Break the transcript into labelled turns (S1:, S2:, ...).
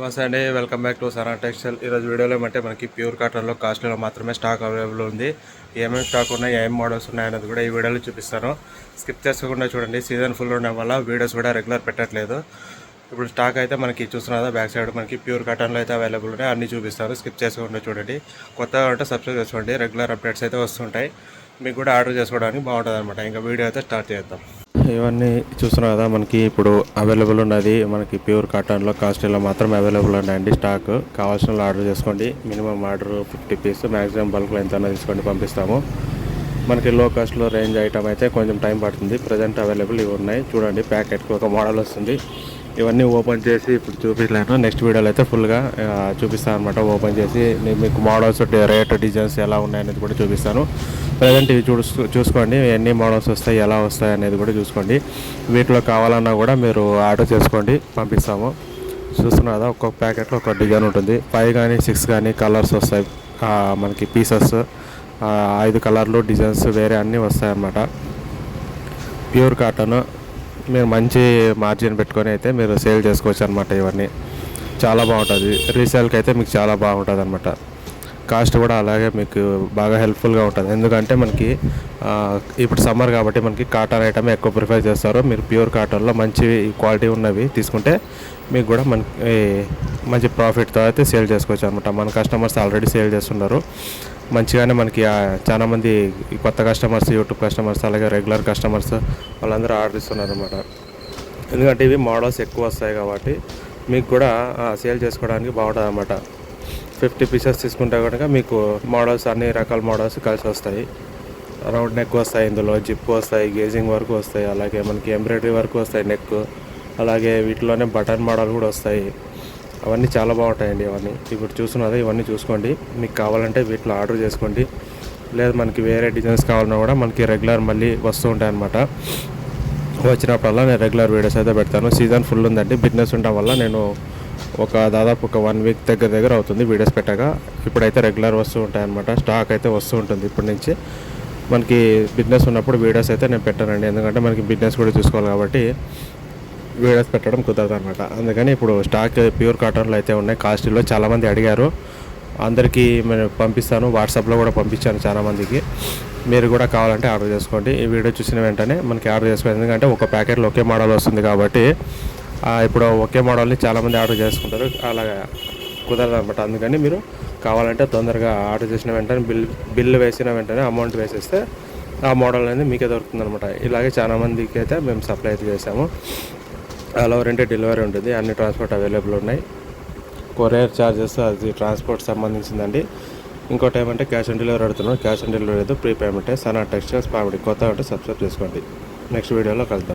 S1: నమస్తే అండి, welcome back to Sana textile. ఈరోజు వీడియోలో ఏమంటే మనకి ప్యూర్ కాటన్లో కాస్ట్లో మాత్రమే స్టాక్ అవైలబుల్ ఉంది. ఏమేమి స్టాక్ ఉన్నాయి, ఏం మోడల్స్ ఉన్నాయనేది కూడా ఈ వీడియోలో చూపిస్తాను. స్కిప్ చేసుకోకుండా చూడండి. సీజన్ ఫుల్ ఉండడం వల్ల వీడియోస్ కూడా రెగ్యులర్ పెట్టట్లేదు. ఇప్పుడు స్టాక్ అయితే మనకి చూస్తున్నదా బ్యాక్ సైడ్ మనకి ప్యూర్ కాటన్లో అయితే అవైలబుల్ ఉన్నాయి. అన్నీ చూపిస్తాను, స్కిప్ చేసుకోకుండా చూడండి. కొత్తగా ఉంటే సబ్స్క్రైబ్ చేసుకోండి, రెగ్యులర్ అప్డేట్స్ అయితే వస్తుంటాయి. మీకు కూడా ఆర్డర్ చేసుకోవడానికి బాగుంటుంది అనమాట. ఇంకా వీడియో అయితే స్టార్ట్ చేద్దాం. ఇవన్నీ చూస్తున్నాం కదా, మనకి ఇప్పుడు అవైలబుల్ ఉన్నది మనకి ప్యూర్ కాటన్లో కాస్ట్లో మాత్రం అవైలబుల్ ఉన్నాయండి. స్టాక్ కావాల్సిన ఆర్డర్ చేసుకోండి. మినిమం ఆర్డర్ 50 పీస్, మ్యాక్సిమం బల్క్లో ఎంత తీసుకోండి, పంపిస్తాము. మనకి లో కాస్ట్లో రేంజ్ ఐటమ్ అయితే కొంచెం టైం పడుతుంది. ప్రజెంట్ అవైలబుల్ ఇవి ఉన్నాయి. చూడండి, ప్యాకెట్కి ఒక మోడల్ వస్తుంది. ఇవన్నీ ఓపెన్ చేసి ఇప్పుడు చూపించలేను. నెక్స్ట్ వీడియోలో అయితే ఫుల్గా చూపిస్తాను అనమాట. ఓపెన్ చేసి మీకు మోడల్స్, రేట్, డిజైన్స్ ఎలా ఉన్నాయనేది కూడా చూపిస్తాను. ప్రజెంట్ ఇవి చూసుకోండి, ఎన్ని మోడల్స్ వస్తాయి, ఎలా వస్తాయి అనేది కూడా చూసుకోండి. వీటిలో కావాలన్నా కూడా మీరు ఆర్డర్ చేసుకోండి, పంపిస్తాము. చూస్తున్నారు కదా, ఒక్కొక్క ప్యాకెట్లో ఒక డిజైన్ ఉంటుంది. 5 కానీ 6 కానీ కలర్స్ వస్తాయి. మనకి పీసెస్ 5 కలర్లు, డిజైన్స్ వేరే అన్నీ వస్తాయి అన్నమాట. ప్యూర్ కాటన్ మీరు మంచి మార్జిన్ పెట్టుకొని అయితే మీరు సేల్ చేసుకోవచ్చు అనమాట. ఇవన్నీ చాలా బాగుంటుంది. రీసేల్కి అయితే మీకు చాలా బాగుంటుంది అనమాట. కాస్ట్ కూడా అలాగే మీకు బాగా హెల్ప్ఫుల్గా ఉంటుంది. ఎందుకంటే మనకి ఇప్పుడు సమ్మర్ కాబట్టి మనకి కాటన్ ఐటమ్ ఎక్కువ ప్రిఫర్ చేస్తారు. మీరు ప్యూర్ కాటన్లో మంచి క్వాలిటీ ఉన్నవి తీసుకుంటే మీకు కూడా మనకి మంచి ప్రాఫిట్తో అయితే సేల్ చేసుకోవచ్చు అనమాట. మన కస్టమర్స్ ఆల్రెడీ సేల్ చేస్తున్నారు మంచిగానే. మనకి చాలామంది కొత్త కస్టమర్స్, యూట్యూబ్ కస్టమర్స్, అలాగే రెగ్యులర్ కస్టమర్స్ వాళ్ళందరూ ఆర్డర్ ఇస్తున్నారు అనమాట. ఎందుకంటే ఇవి మోడల్స్ ఎక్కువ వస్తాయి కాబట్టి మీకు కూడా సేల్ చేసుకోవడానికి బాగుంటుంది అనమాట. 50 పీసెస్ తీసుకుంటే కనుక మీకు మోడల్స్, అన్ని రకాల మోడల్స్ కలిసి వస్తాయి. రౌండ్ నెక్ వస్తాయి, ఇందులో జిప్ వస్తాయి, గేజింగ్ వర్క్ వస్తాయి, అలాగే మనకి ఎంబ్రాయిడరీ వర్క్ వస్తాయి నెక్, అలాగే వీటిలోనే బటన్ మోడల్ కూడా వస్తాయి. అవన్నీ చాలా బాగుంటాయండి. అవన్నీ ఇప్పుడు చూస్తున్నది, ఇవన్నీ చూసుకోండి. మీకు కావాలంటే వీటిలో ఆర్డర్ చేసుకోండి. లేదు మనకి వేరే డిజైన్స్ కావాలన్నా కూడా మనకి రెగ్యులర్ మళ్ళీ వస్తూ ఉంటాయి అన్నమాట. వచ్చినప్పుడల్లా నేను రెగ్యులర్ వీడియోస్ అయితే పెడతాను. సీజన్ ఫుల్ ఉందండి. బిజినెస్ ఉండడం వల్ల నేను దాదాపు ఒక 1 వీక్ దగ్గర అవుతుంది వీడియోస్ పెట్టాక. ఇప్పుడైతే రెగ్యులర్ వస్తూ ఉంటాయి అన్నమాట. స్టాక్ అయితే వస్తూ ఉంటుంది ఇప్పటి నుంచి. మనకి బిజినెస్ ఉన్నప్పుడు వీడియోస్ అయితే నేను పెట్టానండి. ఎందుకంటే మనకి బిజినెస్ కూడా చూసుకోవాలి కాబట్టి వీడియోస్ పెట్టడం కుదరదు అనమాట. అందుకని ఇప్పుడు స్టాక్ ప్యూర్ కాటన్లో అయితే ఉన్నాయి. కాస్ట్లో చాలామంది అడిగారు, అందరికీ నేను పంపిస్తాను. వాట్సాప్లో కూడా పంపించాను చాలామందికి. మీరు కూడా కావాలంటే ఆర్డర్ చేసుకోండి. ఈ వీడియో చూసిన వెంటనే మనకి ఆర్డర్ చేసుకోండి. ఎందుకంటే ఒక ప్యాకెట్లో ఒకే మోడల్ వస్తుంది కాబట్టి ఇప్పుడు ఒకే మోడల్ని చాలామంది ఆర్డర్ చేసుకుంటారు. అలాగా కుదరదు అనమాట. అందుకని మీరు కావాలంటే తొందరగా ఆర్డర్ చేసిన వెంటనే బిల్లు వేసిన వెంటనే అమౌంట్ వేసేస్తే ఆ మోడల్ అనేది మీకే దొరుకుతుంది అనమాట. ఇలాగే చాలామందికి అయితే మేము సప్లై అయితే చేసాము. ఆల్ ఓవర్ ఇండియా డెలివరీ ఉంటుంది. అన్ని ట్రాన్స్పోర్ట్ అవైలబుల్ ఉన్నాయి. కొరియర్ ఛార్జెస్ అది ట్రాన్స్పోర్ట్ సంబంధించిందండి. ఇంకోటి ఏమంటే క్యాష్ ఆన్ డెలివరీ అడుగుతున్నాం. క్యాష్ ఆన్ డెలివరీ అయితే ప్రీ పేమెంటే. సనా టెక్స్టైల్స్ పామిడి. కొత్త అంటే సబ్స్క్రైబ్ చేసుకోండి. నెక్స్ట్ వీడియోలో కలుద్దాం.